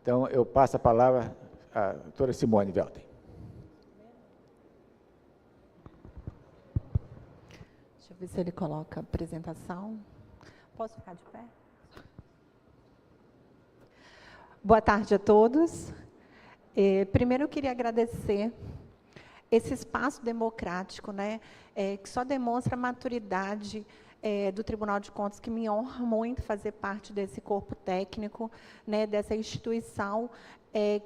Então, eu passo a palavra à doutora Simone Velten. Deixa eu ver se ele coloca a apresentação. Posso ficar de pé? Boa tarde a todos. Primeiro, eu queria agradecer esse espaço democrático, né, que só demonstra a maturidade do Tribunal de Contas, que me honra muito fazer parte desse corpo técnico, né, dessa instituição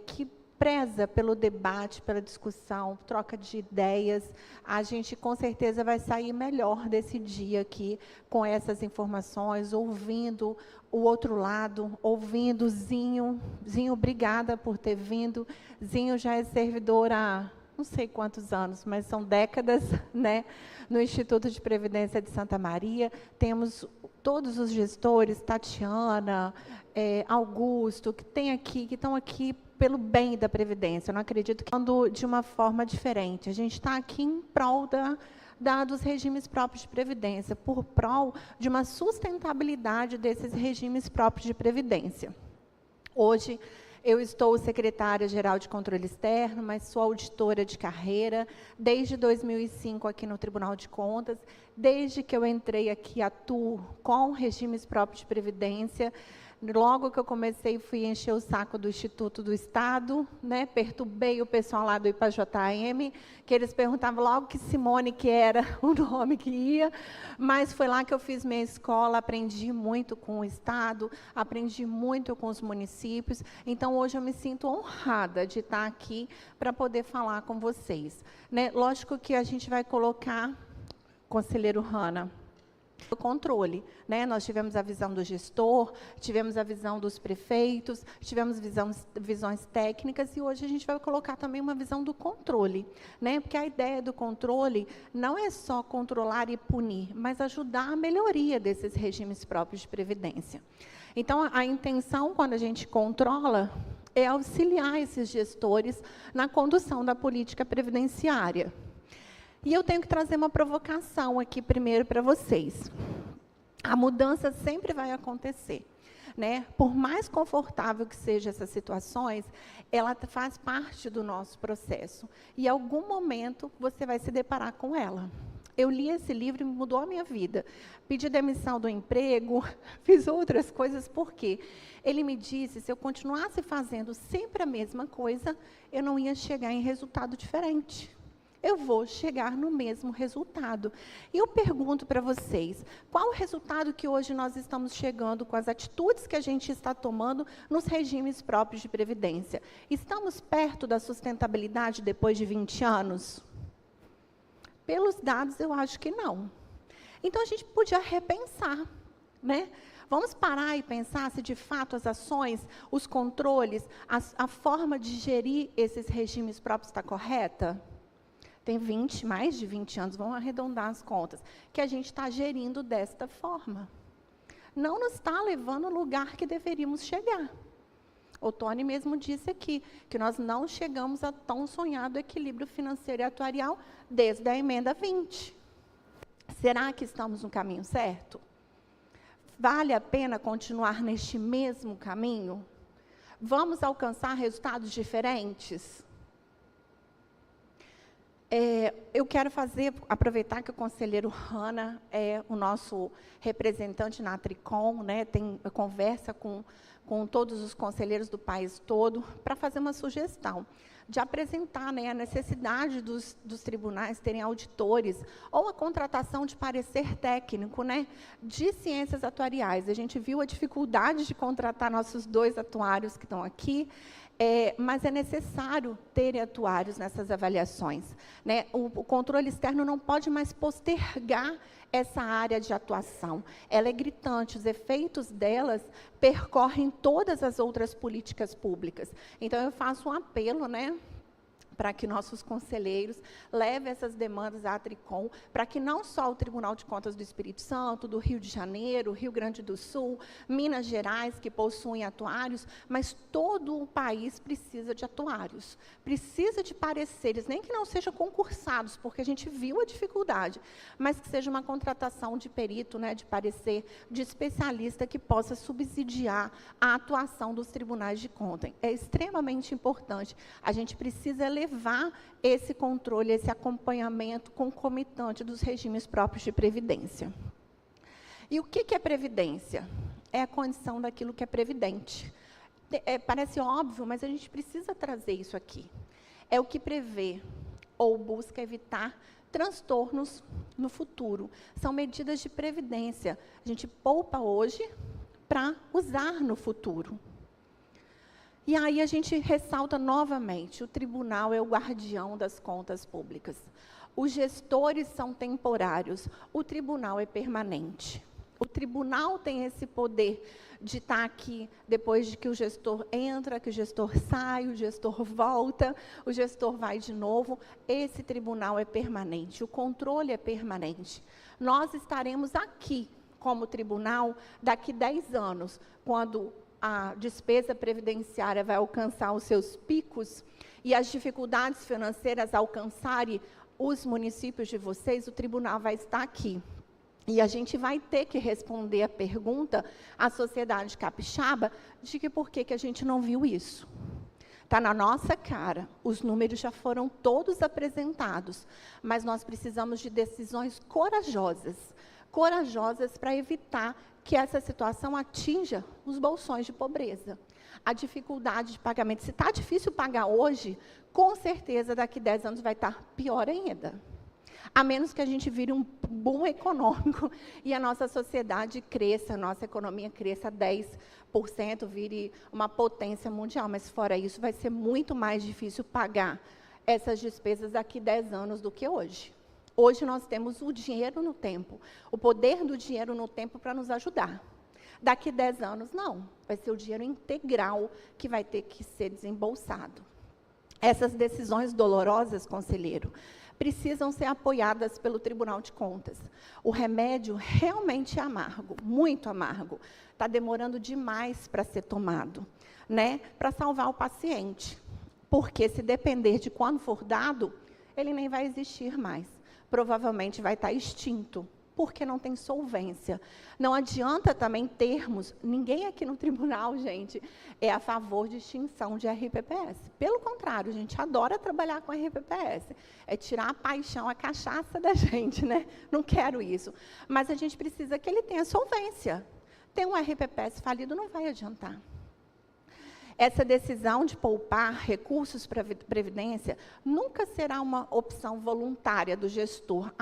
que preza pelo debate, pela discussão, troca de ideias. A gente, com certeza, vai sair melhor desse dia aqui, com essas informações, ouvindo o outro lado, ouvindo Zinho. Zinho, obrigada por ter vindo. Zinho já é servidor há não sei quantos anos, mas são décadas, né, no Instituto de Previdência de Santa Maria. Temos todos os gestores, Tatiana, Augusto, que estão aqui pelo bem da Previdência. Eu não acredito que ando de uma forma diferente. A gente está aqui em prol dos regimes próprios de Previdência, por prol de uma sustentabilidade desses regimes próprios de Previdência. Hoje, eu estou secretária-geral de Controle Externo, mas sou auditora de carreira, desde 2005 aqui no Tribunal de Contas. Desde que eu entrei aqui, atuo com regimes próprios de Previdência. Logo que eu comecei, fui encher o saco do Instituto do Estado, né? Perturbei o pessoal lá do IPAJM, que eles perguntavam logo que Simone que era o nome que ia, mas foi lá que eu fiz minha escola, aprendi muito com o Estado, aprendi muito com os municípios. Então, hoje eu me sinto honrada de estar aqui para poder falar com vocês, né? Lógico que a gente vai colocar, conselheiro Hanna, o controle, né? Nós tivemos a visão do gestor, tivemos a visão dos prefeitos, tivemos visões técnicas, e hoje a gente vai colocar também uma visão do controle, né? Porque a ideia do controle não é só controlar e punir, mas ajudar a melhoria desses regimes próprios de previdência. Então, a intenção, quando a gente controla, é auxiliar esses gestores na condução da política previdenciária. E eu tenho que trazer uma provocação aqui primeiro para vocês. A mudança sempre vai acontecer, né? Por mais confortável que sejam essas situações, ela faz parte do nosso processo. E em algum momento você vai se deparar com ela. Eu li esse livro e mudou a minha vida. Pedi demissão do emprego, fiz outras coisas, porque ele me disse, se eu continuasse fazendo sempre a mesma coisa, eu não ia chegar em resultado diferente. Eu vou chegar no mesmo resultado. E eu pergunto para vocês, qual o resultado que hoje nós estamos chegando com as atitudes que a gente está tomando nos regimes próprios de previdência? Estamos perto da sustentabilidade depois de 20 anos? Pelos dados, eu acho que não. Então, a gente podia repensar, né? Vamos parar e pensar se, de fato, as ações, os controles, a forma de gerir esses regimes próprios está correta? Tem mais de 20 anos, vamos arredondar as contas, que a gente está gerindo desta forma. Não nos está levando ao lugar que deveríamos chegar. O Tony mesmo disse aqui, que nós não chegamos a tão sonhado equilíbrio financeiro e atuarial desde a emenda 20. Será que estamos no caminho certo? Vale a pena continuar neste mesmo caminho? Vamos alcançar resultados diferentes? Eu quero aproveitar que o conselheiro Hanna é o nosso representante na Tricom, né, conversa com todos os conselheiros do país todo, para fazer uma sugestão de apresentar, né, a necessidade dos tribunais terem auditores, ou a contratação de parecer técnico, né, de ciências atuariais. A gente viu a dificuldade de contratar nossos 2 atuários que estão aqui, mas é necessário ter atuários nessas avaliações, né? O controle externo não pode mais postergar essa área de atuação. Ela é gritante, os efeitos delas percorrem todas as outras políticas públicas. Então, eu faço um apelo, né, para que nossos conselheiros levem essas demandas à Tricom, para que não só o Tribunal de Contas do Espírito Santo, do Rio de Janeiro, Rio Grande do Sul, Minas Gerais, que possuem atuários, mas todo o país precisa de atuários, precisa de pareceres, nem que não sejam concursados, porque a gente viu a dificuldade, mas que seja uma contratação de perito, né, de parecer, de especialista que possa subsidiar a atuação dos tribunais de contas. É extremamente importante. A gente precisa levar esse controle, esse acompanhamento concomitante dos regimes próprios de previdência. E o que é previdência? É a condição daquilo que é previdente. Parece óbvio, mas a gente precisa trazer isso aqui. É o que prevê ou busca evitar transtornos no futuro. São medidas de previdência. A gente poupa hoje para usar no futuro. E aí a gente ressalta novamente, o tribunal é o guardião das contas públicas. Os gestores são temporários, o tribunal é permanente. O tribunal tem esse poder de estar aqui depois de que o gestor entra, que o gestor sai, o gestor volta, o gestor vai de novo. Esse tribunal é permanente, o controle é permanente. Nós estaremos aqui como tribunal daqui 10 anos, quando a despesa previdenciária vai alcançar os seus picos e as dificuldades financeiras alcançarem os municípios de vocês, o tribunal vai estar aqui. E a gente vai ter que responder a pergunta à sociedade capixaba de que por que a gente não viu isso. Está na nossa cara, os números já foram todos apresentados, mas nós precisamos de decisões corajosas para evitar que essa situação atinja os bolsões de pobreza. A dificuldade de pagamento, se está difícil pagar hoje, com certeza daqui 10 anos vai estar pior ainda. A menos que a gente vire um boom econômico e a nossa sociedade cresça, a nossa economia cresça 10%, vire uma potência mundial. Mas fora isso, vai ser muito mais difícil pagar essas despesas daqui 10 anos do que hoje. Hoje nós temos o dinheiro no tempo, o poder do dinheiro no tempo para nos ajudar. Daqui 10 anos, não. Vai ser o dinheiro integral que vai ter que ser desembolsado. Essas decisões dolorosas, conselheiro, precisam ser apoiadas pelo Tribunal de Contas. O remédio realmente é amargo, muito amargo. Está demorando demais para ser tomado, né? Para salvar o paciente. Porque se depender de quando for dado, ele nem vai existir mais. Provavelmente vai estar extinto, porque não tem solvência. Não adianta também termos, ninguém aqui no tribunal, gente, é a favor de extinção de RPPS. Pelo contrário, a gente adora trabalhar com RPPS. É tirar a paixão, a cachaça da gente, né? Não quero isso. Mas a gente precisa que ele tenha solvência. Ter um RPPS falido não vai adiantar. Essa decisão de poupar recursos para a Previdência nunca será uma opção voluntária do gestor.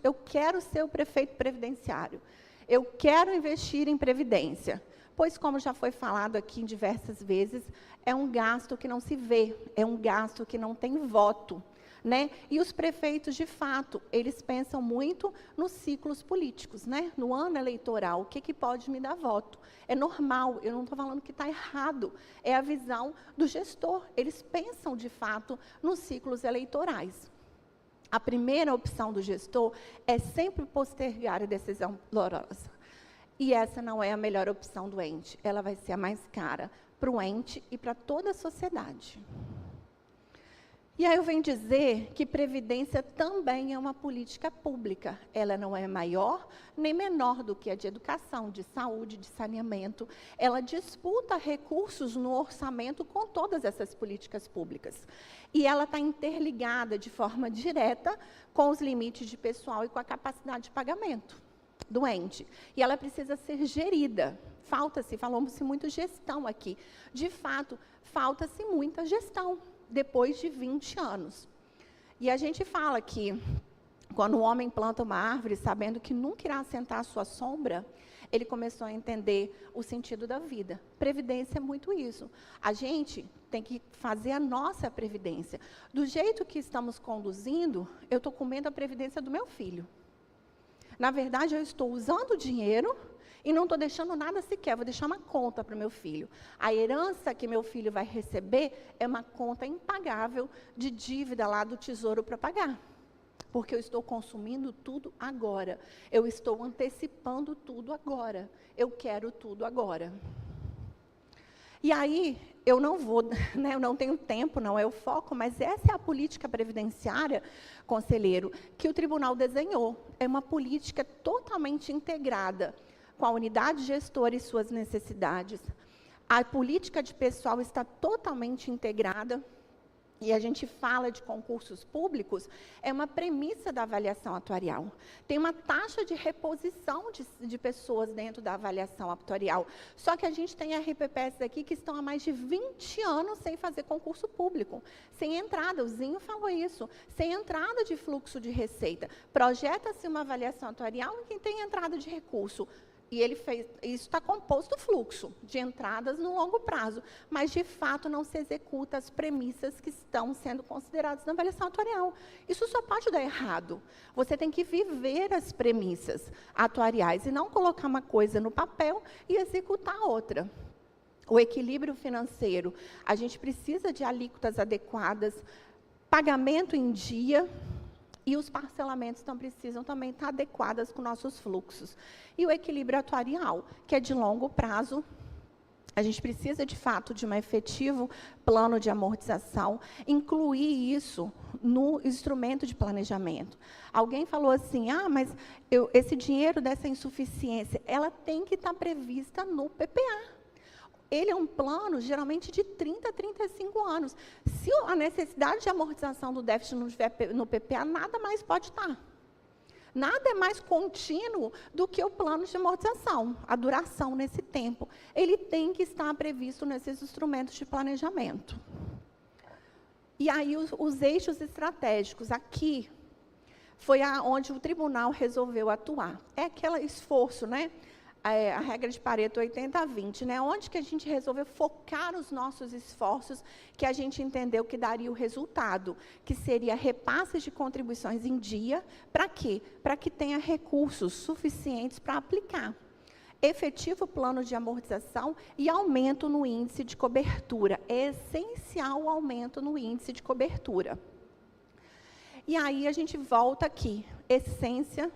Eu quero ser o prefeito previdenciário, eu quero investir em Previdência. Pois, como já foi falado aqui diversas vezes, é um gasto que não se vê, é um gasto que não tem voto. Né? E os prefeitos, de fato, eles pensam muito nos ciclos políticos, né? No ano eleitoral, o que pode me dar voto? É normal, eu não estou falando que está errado, é a visão do gestor. Eles pensam, de fato, nos ciclos eleitorais. A primeira opção do gestor é sempre postergar a decisão dolorosa. E essa não é a melhor opção do ente, ela vai ser a mais cara para o ente e para toda a sociedade. E aí eu venho dizer que previdência também é uma política pública. Ela não é maior nem menor do que a de educação, de saúde, de saneamento. Ela disputa recursos no orçamento com todas essas políticas públicas. E ela está interligada de forma direta com os limites de pessoal e com a capacidade de pagamento do ente. E ela precisa ser gerida. Falamos-se muito gestão aqui. De fato, falta-se muita gestão. Depois de 20 anos. E a gente fala que, quando o homem planta uma árvore, sabendo que nunca irá assentar a sua sombra, ele começou a entender o sentido da vida. Previdência é muito isso. A gente tem que fazer a nossa previdência. Do jeito que estamos conduzindo, eu estou comendo a previdência do meu filho. Na verdade, eu estou usando o dinheiro E não estou deixando nada sequer, vou deixar uma conta para o meu filho. A herança que meu filho vai receber é uma conta impagável de dívida lá do Tesouro para pagar. Porque eu estou consumindo tudo agora. Eu estou antecipando tudo agora. Eu quero tudo agora. E aí, eu não vou, né, eu não tenho tempo, não é o foco, mas essa é a política previdenciária, conselheiro, que o tribunal desenhou. É uma política totalmente integrada com a unidade gestora e suas necessidades. A política de pessoal está totalmente integrada. E a gente fala de concursos públicos, é uma premissa da avaliação atuarial. Tem uma taxa de reposição de pessoas dentro da avaliação atuarial. Só que a gente tem RPPS aqui que estão há mais de 20 anos sem fazer concurso público. Sem entrada, o Zinho falou isso, sem entrada de fluxo de receita. Projeta-se uma avaliação atuarial em quem tem entrada de recurso. E ele fez, isso está composto fluxo de entradas no longo prazo, mas de fato não se executa as premissas que estão sendo consideradas na avaliação atuarial. Isso só pode dar errado. Você tem que viver as premissas atuariais e não colocar uma coisa no papel e executar outra. O equilíbrio financeiro, a gente precisa de alíquotas adequadas, pagamento em dia. E os parcelamentos precisam também estar adequados com nossos fluxos. E o equilíbrio atuarial, que é de longo prazo, a gente precisa, de fato, de um efetivo plano de amortização, incluir isso no instrumento de planejamento. Alguém falou assim, mas esse dinheiro dessa insuficiência, ela tem que estar prevista no PPA. Ele é um plano, geralmente, de 30 a 35 anos. Se a necessidade de amortização do déficit não estiver no PPA, nada mais pode estar. Nada é mais contínuo do que o plano de amortização, a duração nesse tempo. Ele tem que estar previsto nesses instrumentos de planejamento. E aí, os eixos estratégicos, aqui, foi onde o tribunal resolveu atuar. É aquele esforço, né? A regra de Pareto 80-20, né? Onde que a gente resolveu focar os nossos esforços, que a gente entendeu que daria o resultado, que seria repasses de contribuições em dia, para quê? Para que tenha recursos suficientes para aplicar. Efetivo plano de amortização e aumento no índice de cobertura. É essencial o aumento no índice de cobertura. E aí a gente volta aqui, essência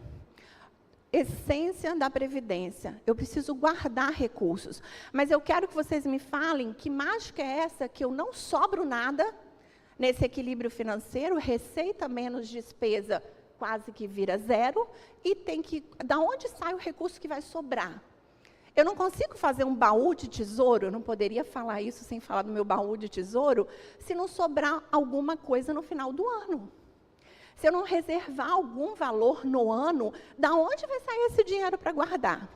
da Previdência. Eu preciso guardar recursos. Mas eu quero que vocês me falem que mágica é essa que eu não sobro nada nesse equilíbrio financeiro, receita menos despesa quase que vira zero, e da onde sai o recurso que vai sobrar? Eu não consigo fazer um baú de tesouro, eu não poderia falar isso sem falar do meu baú de tesouro, se não sobrar alguma coisa no final do ano. Se eu não reservar algum valor no ano, da onde vai sair esse dinheiro para guardar?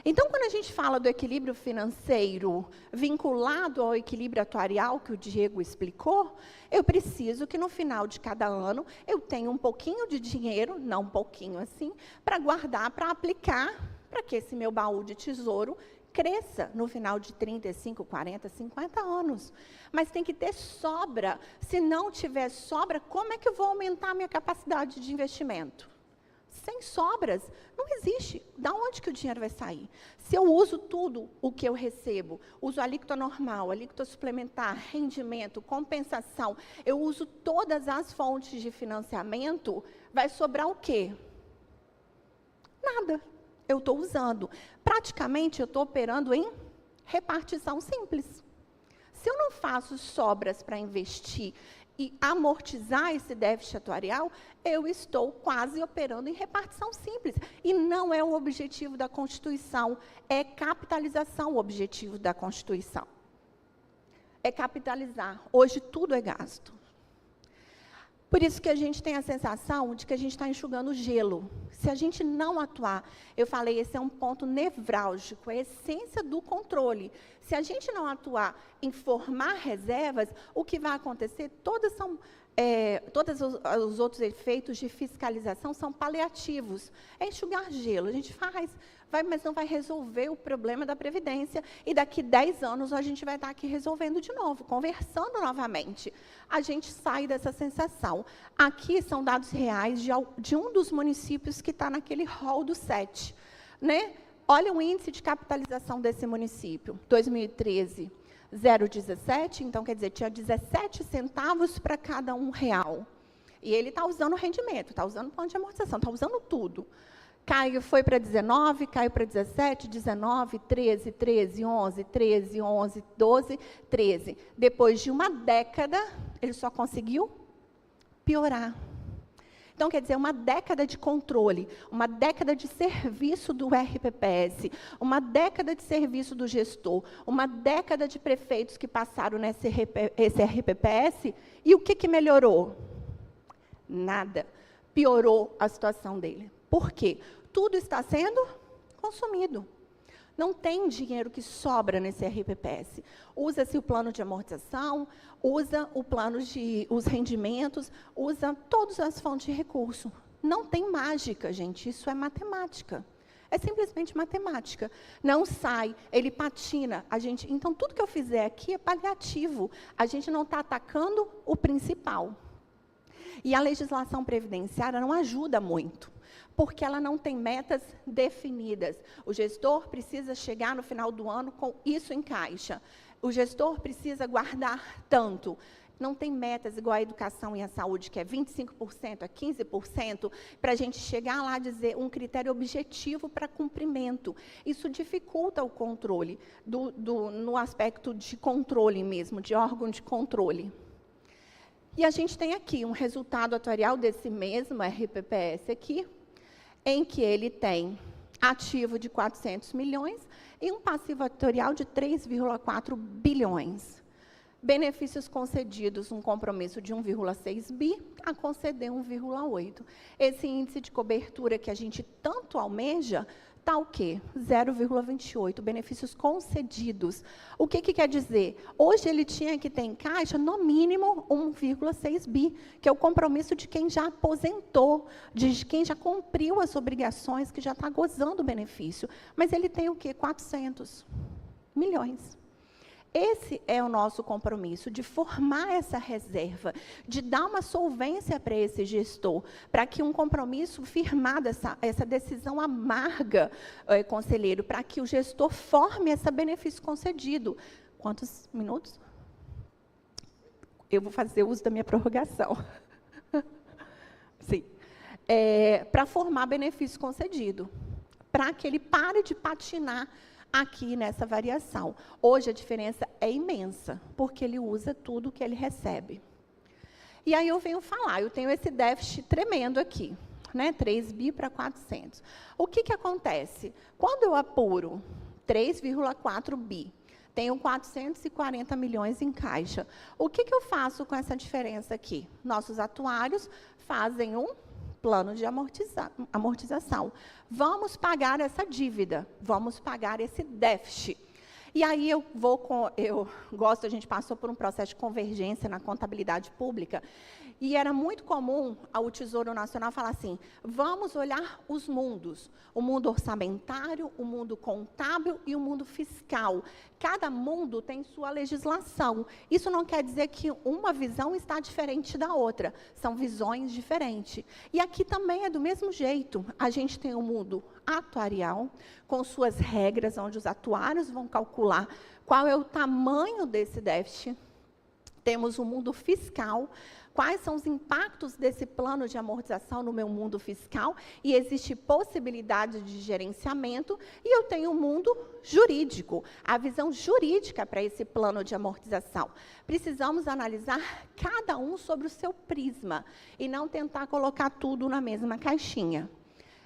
Então, quando a gente fala do equilíbrio financeiro vinculado ao equilíbrio atuarial, que o Diego explicou, eu preciso que no final de cada ano eu tenha um pouquinho de dinheiro, não um pouquinho assim, para guardar, para aplicar, para que esse meu baú de tesouro cresça no final de 35, 40, 50 anos. Mas tem que ter sobra. Se não tiver sobra, como é que eu vou aumentar a minha capacidade de investimento? Sem sobras, não existe. Da onde que o dinheiro vai sair? Se eu uso tudo o que eu recebo, uso alíquota normal, alíquota suplementar, rendimento, compensação, eu uso todas as fontes de financiamento, vai sobrar o quê? Nada. Eu estou usando. Praticamente, eu estou operando em repartição simples. Se eu não faço sobras para investir e amortizar esse déficit atuarial, eu estou quase operando em repartição simples. E não é o objetivo da Constituição, é capitalização o objetivo da Constituição. É capitalizar. Hoje tudo é gasto. Por isso que a gente tem a sensação de que a gente está enxugando gelo. Se a gente não atuar, eu falei, esse é um ponto nevrálgico, é a essência do controle. Se a gente não atuar em formar reservas, o que vai acontecer, todos os outros efeitos de fiscalização são paliativos. É enxugar gelo, a gente faz, mas não vai resolver o problema da Previdência. E daqui 10 anos a gente vai estar aqui resolvendo de novo, conversando novamente. A gente sai dessa sensação. Aqui são dados reais de um dos municípios que está naquele rol do 7. Né? Olha o índice de capitalização desse município. 2013, 0,17, então, quer dizer, tinha 17 centavos para cada R$1. E ele está usando rendimento, está usando plano de amortização, está usando tudo. Foi para 19, caiu para 17, 19, 13, 13, 11, 13, 11, 12, 13. Depois de uma década, ele só conseguiu piorar. Então, quer dizer, uma década de controle, uma década de serviço do RPPS, uma década de serviço do gestor, uma década de prefeitos que passaram nesse RPPS, e o que melhorou? Nada. Piorou a situação dele. Por quê? Tudo está sendo consumido. Não tem dinheiro que sobra nesse RPPS. Usa-se o plano de amortização, usa o plano os rendimentos, usa todas as fontes de recurso. Não tem mágica, gente, isso é matemática. É simplesmente matemática. Não sai, ele patina. Então, tudo que eu fizer aqui é paliativo. A gente não está atacando o principal. E a legislação previdenciária não ajuda muito, porque ela não tem metas definidas. O gestor precisa chegar no final do ano com isso em caixa. O gestor precisa guardar tanto. Não tem metas igual a educação e a saúde, que é 25%, é 15%, para a gente chegar lá e dizer um critério objetivo para cumprimento. Isso dificulta o controle, no aspecto de controle mesmo, de órgão de controle. E a gente tem aqui um resultado atuarial desse mesmo RPPS aqui, em que ele tem ativo de 400 milhões e um passivo atuarial de 3,4 bilhões. Benefícios concedidos, um compromisso de 1,6 bi, a conceder 1,8. Esse índice de cobertura que a gente tanto almeja, está o quê? 0,28, benefícios concedidos. O que quer dizer? Hoje ele tinha que ter em caixa, no mínimo, 1,6 bi, que é o compromisso de quem já aposentou, de quem já cumpriu as obrigações, que já está gozando o benefício. Mas ele tem o quê? 400 milhões. Esse é o nosso compromisso, de formar essa reserva, de dar uma solvência para esse gestor, para que um compromisso firmado, essa decisão amarga, conselheiro, para que o gestor forme esse benefício concedido. Quantos minutos? Eu vou fazer uso da minha prorrogação. Sim. Para formar benefício concedido, para que ele pare de patinar aqui nessa variação. Hoje a diferença é imensa, porque ele usa tudo que ele recebe. E aí eu venho falar, eu tenho esse déficit tremendo aqui, né? 3 bi para 400. O que acontece? Quando eu apuro 3,4 bi, tenho 440 milhões em caixa, o que eu faço com essa diferença aqui? Nossos atuários fazem um plano de amortização. Vamos pagar essa dívida, vamos pagar esse déficit. E aí a gente passou por um processo de convergência na contabilidade pública, e era muito comum ao Tesouro Nacional falar assim, vamos olhar os mundos, o mundo orçamentário, o mundo contábil e o mundo fiscal. Cada mundo tem sua legislação. Isso não quer dizer que uma visão está diferente da outra, são visões diferentes. E aqui também é do mesmo jeito. A gente tem um mundo atuarial, com suas regras, onde os atuários vão calcular qual é o tamanho desse déficit. Temos o mundo fiscal, quais são os impactos desse plano de amortização no meu mundo fiscal, e existe possibilidade de gerenciamento, e eu tenho um mundo jurídico, a visão jurídica para esse plano de amortização. Precisamos analisar cada um sobre o seu prisma, e não tentar colocar tudo na mesma caixinha.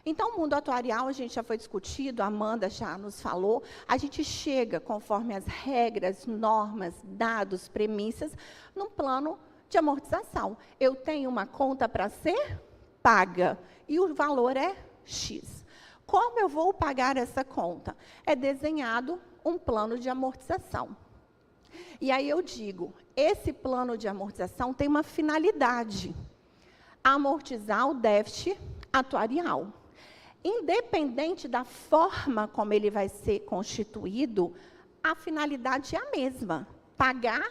Então, o mundo atuarial, a gente já foi discutido, a Amanda já nos falou, a gente chega, conforme as regras, normas, dados, premissas, num plano de amortização. Eu tenho uma conta para ser paga, e o valor é X. Como eu vou pagar essa conta? É desenhado um plano de amortização. E aí eu digo, esse plano de amortização tem uma finalidade, amortizar o déficit atuarial. Independente da forma como ele vai ser constituído, a finalidade é a mesma, pagar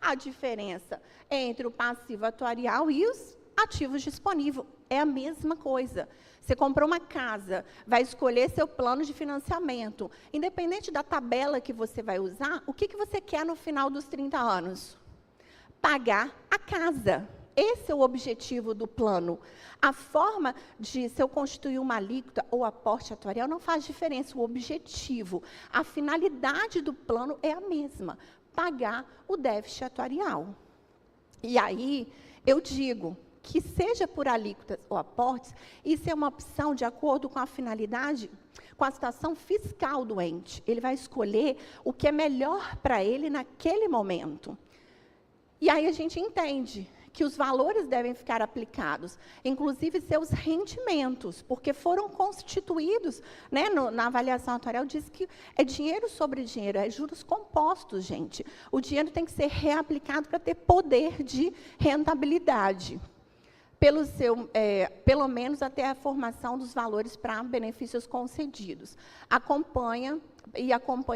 a diferença entre o passivo atuarial e os ativos disponíveis. é a mesma coisa. Você comprou uma casa, vai escolher seu plano de financiamento. Independente da tabela que você vai usar, o que você quer no final dos 30 anos? Pagar a casa. Esse é o objetivo do plano. A forma de, se eu constituir uma alíquota ou aporte atuarial, não faz diferença. O objetivo, a finalidade do plano é a mesma. Pagar o déficit atuarial. E aí, eu digo que seja por alíquotas ou aportes, isso é uma opção de acordo com a finalidade, com a situação fiscal do ente. Ele vai escolher o que é melhor para ele naquele momento. E aí a gente entende que os valores devem ficar aplicados, inclusive seus rendimentos, porque foram constituídos, né, na avaliação atuarial, diz que é dinheiro sobre dinheiro, é juros compostos, gente. O dinheiro tem que ser reaplicado para ter poder de rentabilidade, pelo menos até a formação dos valores para benefícios concedidos. Acompanha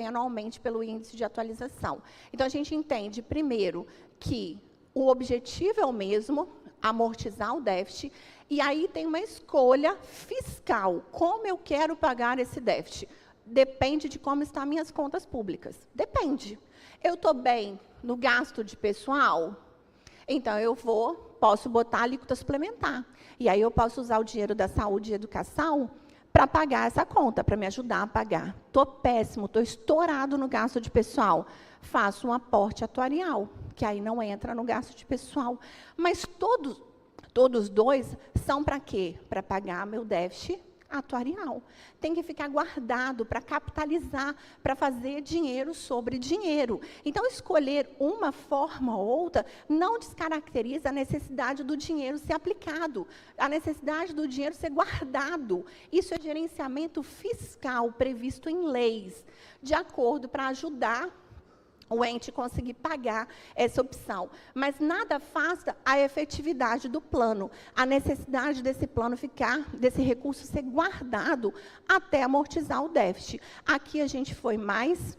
anualmente pelo índice de atualização. Então, a gente entende, primeiro, que o objetivo é o mesmo, amortizar o déficit, e aí tem uma escolha fiscal. Como eu quero pagar esse déficit? Depende de como estão minhas contas públicas. Depende. Eu estou bem no gasto de pessoal? Então, posso botar alíquota suplementar. E aí eu posso usar o dinheiro da saúde e educação para pagar essa conta, para me ajudar a pagar. Estou péssimo, estou estourado no gasto de pessoal. Faço um aporte atuarial, que aí não entra no gasto de pessoal. Mas todos dois são para quê? Para pagar meu déficit atuarial. Tem que ficar guardado para capitalizar, para fazer dinheiro sobre dinheiro. Então, escolher uma forma ou outra não descaracteriza a necessidade do dinheiro ser aplicado, a necessidade do dinheiro ser guardado. Isso é gerenciamento fiscal previsto em leis, de acordo para ajudar o ente conseguir pagar essa opção. Mas nada afasta a efetividade do plano, a necessidade desse plano desse recurso ser guardado até amortizar o déficit. Aqui a gente foi mais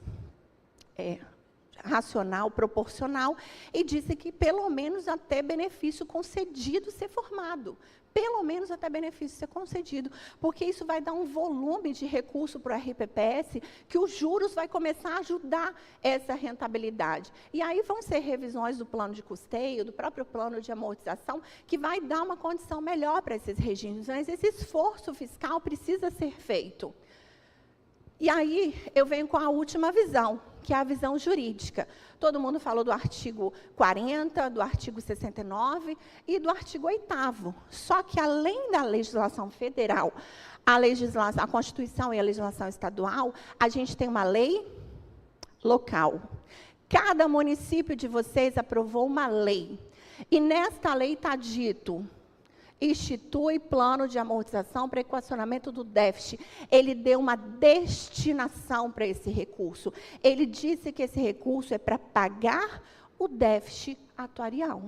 racional, proporcional, e disse que pelo menos até benefício concedido ser formado. Pelo menos até benefício ser concedido, porque isso vai dar um volume de recurso para o RPPS, que os juros vai começar a ajudar essa rentabilidade. E aí vão ser revisões do plano de custeio, do próprio plano de amortização, que vai dar uma condição melhor para esses regimes, mas esse esforço fiscal precisa ser feito. E aí, eu venho com a última visão, que é a visão jurídica. Todo mundo falou do artigo 40, do artigo 69 e do artigo 8º. Só que, além da legislação federal, a Constituição e a legislação estadual, a gente tem uma lei local. Cada município de vocês aprovou uma lei. E nesta lei está dito: institui plano de amortização para equacionamento do déficit. Ele deu uma destinação para esse recurso. Ele disse que esse recurso é para pagar o déficit atuarial.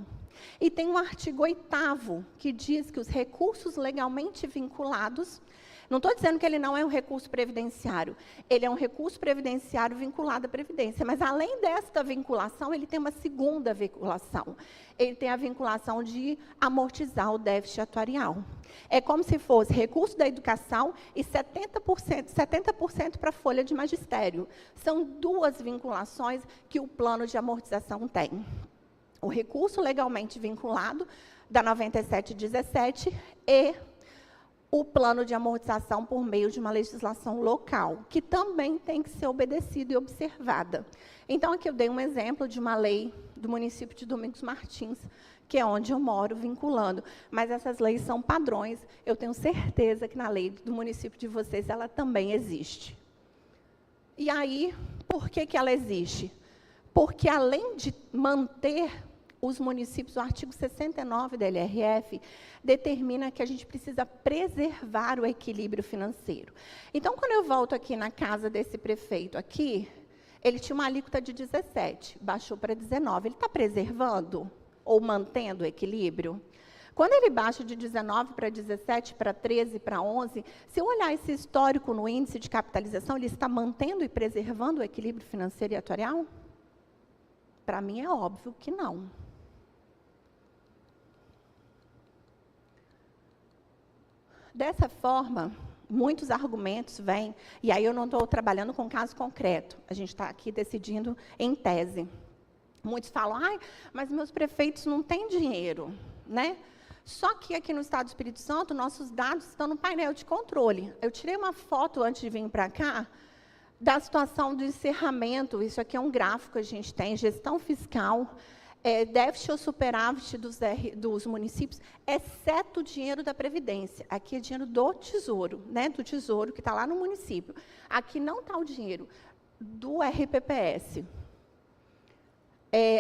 E tem um artigo 8º, que diz que os recursos legalmente vinculados, não estou dizendo que ele não é um recurso previdenciário, ele é um recurso previdenciário vinculado à Previdência, mas além desta vinculação, ele tem uma segunda vinculação. Ele tem a vinculação de amortizar o déficit atuarial. É como se fosse recurso da educação e 70% para a folha de magistério. São duas vinculações que o plano de amortização tem. O recurso legalmente vinculado, da 9717, e o plano de amortização por meio de uma legislação local, que também tem que ser obedecida e observada. Então, aqui eu dei um exemplo de uma lei do município de Domingos Martins, que é onde eu moro, vinculando. Mas essas leis são padrões, eu tenho certeza que na lei do município de vocês ela também existe. E aí, por que ela existe? Porque, além de manter os municípios, o artigo 69 da LRF determina que a gente precisa preservar o equilíbrio financeiro. Então, quando eu volto aqui na casa desse prefeito aqui, ele tinha uma alíquota de 17, baixou para 19. Ele está preservando ou mantendo o equilíbrio? Quando ele baixa de 19 para 17, para 13, para 11, se eu olhar esse histórico no índice de capitalização, ele está mantendo e preservando o equilíbrio financeiro e atuarial? Para mim é óbvio que não. Dessa forma, muitos argumentos vêm, e aí eu não estou trabalhando com caso concreto, a gente está aqui decidindo em tese. Muitos falam, mas meus prefeitos não têm dinheiro, né? Só que aqui no Estado do Espírito Santo, nossos dados estão no painel de controle. Eu tirei uma foto antes de vir para cá, da situação do encerramento, isso aqui é um gráfico que a gente tem, gestão fiscal, déficit ou superávit dos municípios, exceto o dinheiro da Previdência. Aqui é dinheiro do Tesouro, né, do Tesouro, que está lá no município. Aqui não está o dinheiro do RPPS.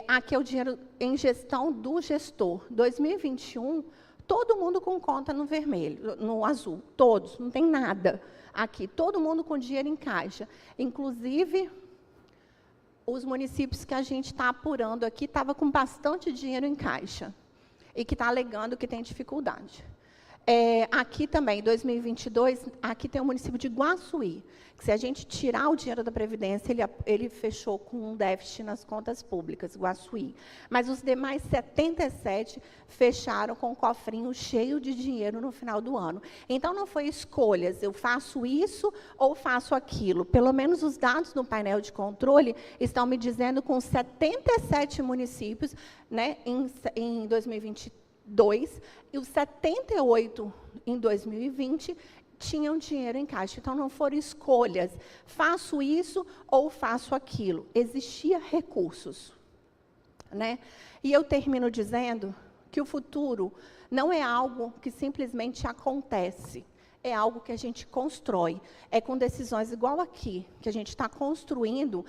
Aqui é o dinheiro em gestão do gestor. 2021, todo mundo com conta no vermelho, no azul, todos, não tem nada. Aqui, todo mundo com dinheiro em caixa. Inclusive, os municípios que a gente está apurando aqui estavam com bastante dinheiro em caixa e que está alegando que tem dificuldade. Aqui também, em 2022, aqui tem o município de Guaçuí, que se a gente tirar o dinheiro da Previdência, ele fechou com um déficit nas contas públicas, Guaçuí. Mas os demais 77 fecharam com o cofrinho cheio de dinheiro no final do ano. Então, não foi escolhas, eu faço isso ou faço aquilo. Pelo menos os dados no painel de controle estão me dizendo com 77 municípios, né, em 2022, e os 78 em 2020 tinham dinheiro em caixa. Então, não foram escolhas, faço isso ou faço aquilo. Existia recursos, né? E eu termino dizendo que o futuro não é algo que simplesmente acontece, é algo que a gente constrói. É com decisões igual aqui, que a gente está construindo,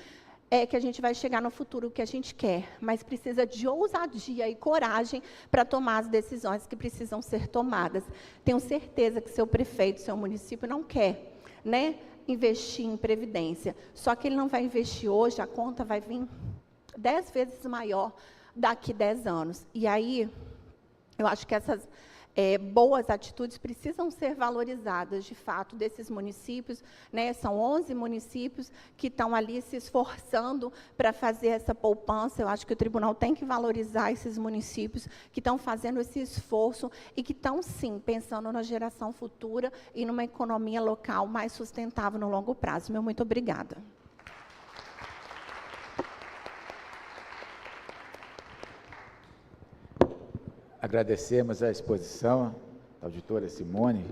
que a gente vai chegar no futuro que a gente quer, mas precisa de ousadia e coragem para tomar as decisões que precisam ser tomadas. Tenho certeza que seu prefeito, seu município não quer, né, investir em previdência, só que ele não vai investir hoje, a conta vai vir 10 vezes maior daqui 10 anos. E aí, eu acho que essas boas atitudes precisam ser valorizadas, de fato, desses municípios, né? São 11 municípios que estão ali se esforçando para fazer essa poupança. Eu acho que o tribunal tem que valorizar esses municípios que estão fazendo esse esforço e que estão, sim, pensando na geração futura e numa economia local mais sustentável no longo prazo. Meu muito obrigada. Agradecemos a exposição da auditora Simone